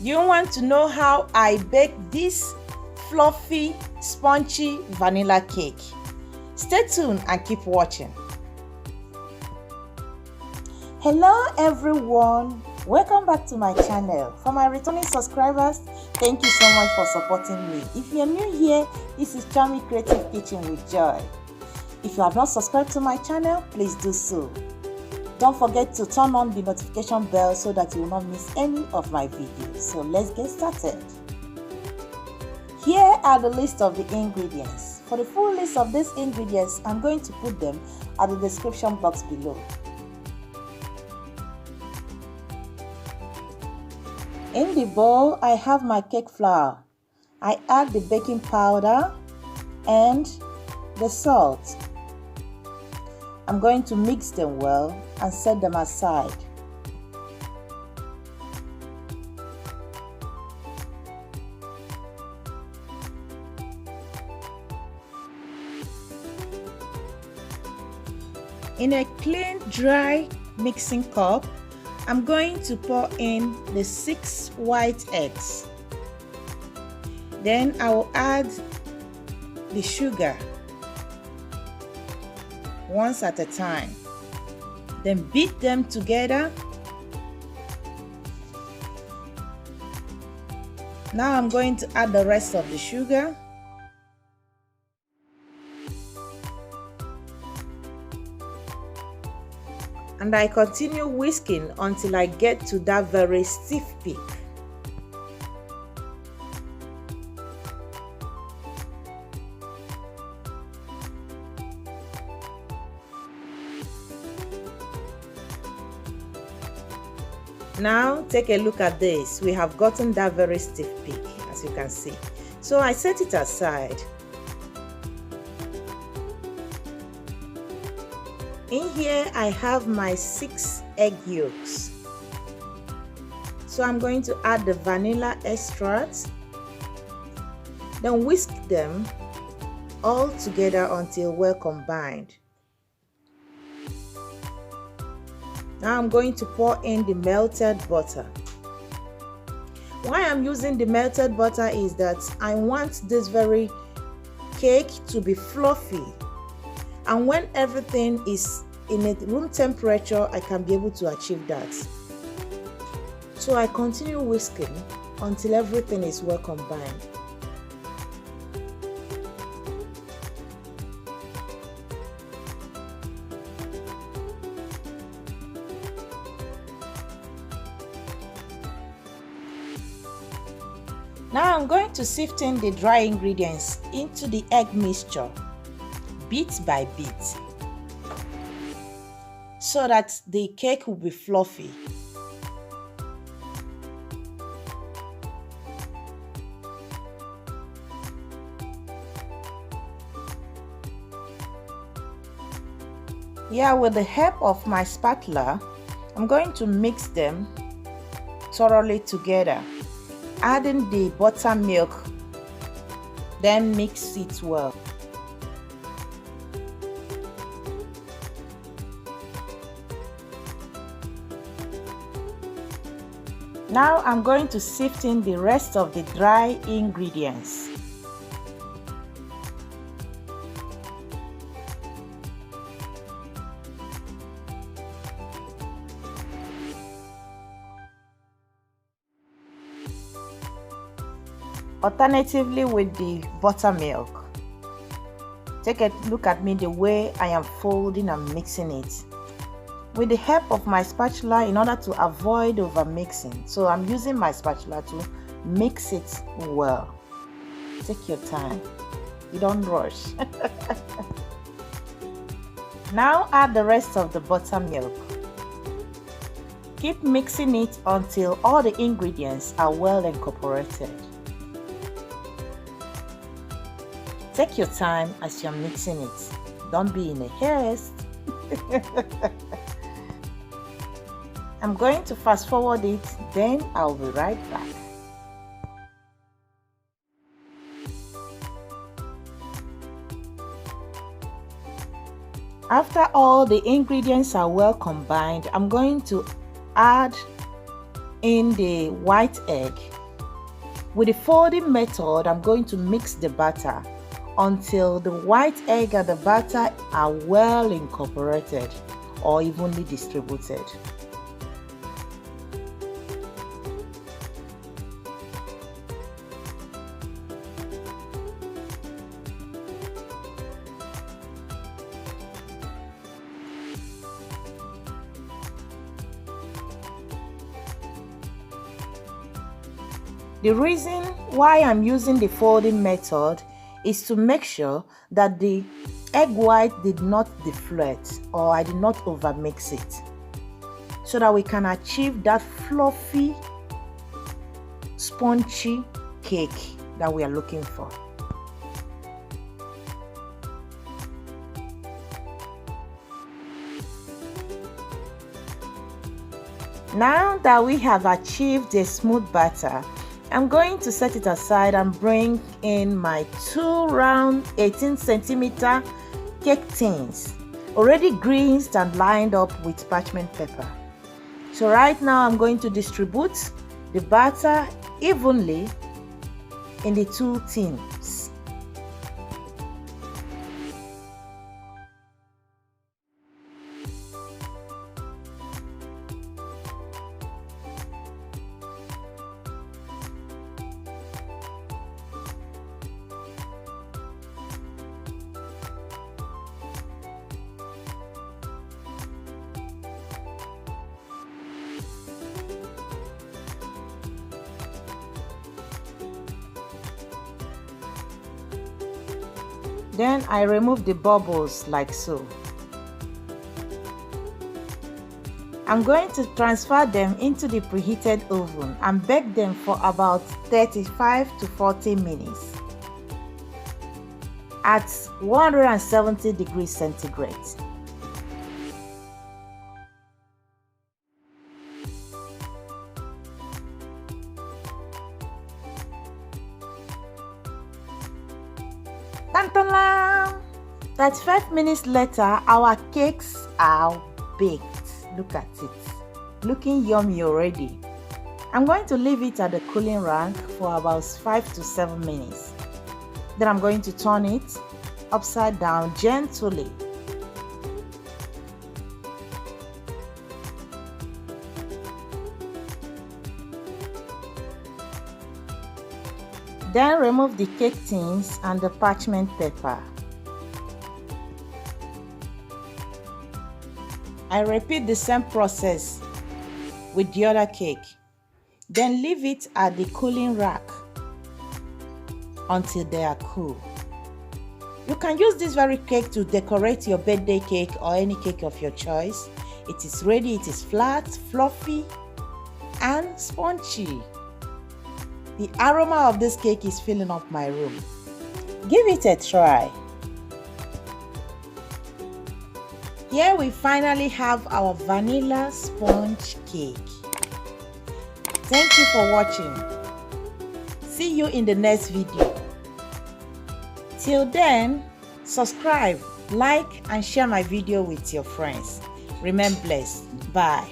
You want to know how I bake this fluffy, spongy vanilla cake? Stay tuned and keep watching. Hello everyone, welcome back to my channel. For my returning subscribers, thank you so much for supporting me. If you're new here, this is Chiommy Creative Kitchen with Joy. If you have not subscribed to my channel, please do so. Don't forget to turn on the notification bell so that you will not miss any of my videos. So let's get started. Here are the list of the ingredients. For the full list of these ingredients, I'm going to put them at the description box below. In the bowl, I have my cake flour. I add the baking powder and the salt. I'm going to mix them well and set them aside. In a clean, dry mixing cup, I'm going to pour in the 6 white eggs. Then I will add the sugar once at a time. Then beat them together. Now I'm going to add the rest of the sugar. And I continue whisking until I get to that very stiff peak. Now take a look at this. We have gotten that very stiff peak, as you can see. So I set it aside. In here I have my 6 egg yolks. So I'm going to add the vanilla extract, then whisk them all together until well combined. Now I'm going to pour in the melted butter. Why I'm using the melted butter is that I want this very cake to be fluffy, and when everything is in a room temperature, I can be able to achieve that. So I continue whisking until everything is well combined. Now I'm going to sift in the dry ingredients into the egg mixture, bit by bit, so that the cake will be fluffy. Yeah, with the help of my spatula, I'm going to mix them thoroughly together, adding the buttermilk, then mix it well. Now I'm going to sift in the rest of the dry ingredients. Alternatively with the buttermilk. Take a look at me the way I am folding and mixing it with the help of my spatula in order to avoid over mixing. So I'm using my spatula to mix it well. Take your time, you don't rush. Now add the rest of the buttermilk. Keep mixing it until all the ingredients are well incorporated. Take your time as you're mixing it. Don't be in a haste. I'm going to fast forward it, then I'll be right back. After all the ingredients are well combined, I'm going to add in the white egg. With the folding method, I'm going to mix the batter until the white egg and the batter are well incorporated or evenly distributed. The reason why I'm using the folding method is to make sure that the egg white did not deflate or I did not overmix it, so that we can achieve that fluffy, spongy cake that we are looking for. Now that we have achieved a smooth batter, I'm going to set it aside and bring in my 2 round 18cm cake tins, already greased and lined up with parchment paper. So right now I'm going to distribute the batter evenly in the 2 tins. Then I remove the bubbles like so. I'm going to transfer them into the preheated oven and bake them for about 35 to 40 minutes at 170 degrees centigrade. Tantalam! 35 minutes later, our cakes are baked. Look at it, looking yummy already. I'm going to leave it at the cooling rack for about 5 to 7 minutes. Then I'm going to turn it upside down gently. Then remove the cake tins and the parchment paper. I repeat the same process with the other cake. Then leave it at the cooling rack until they are cool. You can use this very cake to decorate your birthday cake or any cake of your choice. It is ready, it is flat, fluffy, and spongy. The aroma of this cake is filling up my room. Give it a try. Here we finally have our vanilla sponge cake. Thank you for watching. See you in the next video. Till then, subscribe, like, and share my video with your friends. Remain blessed. Bye.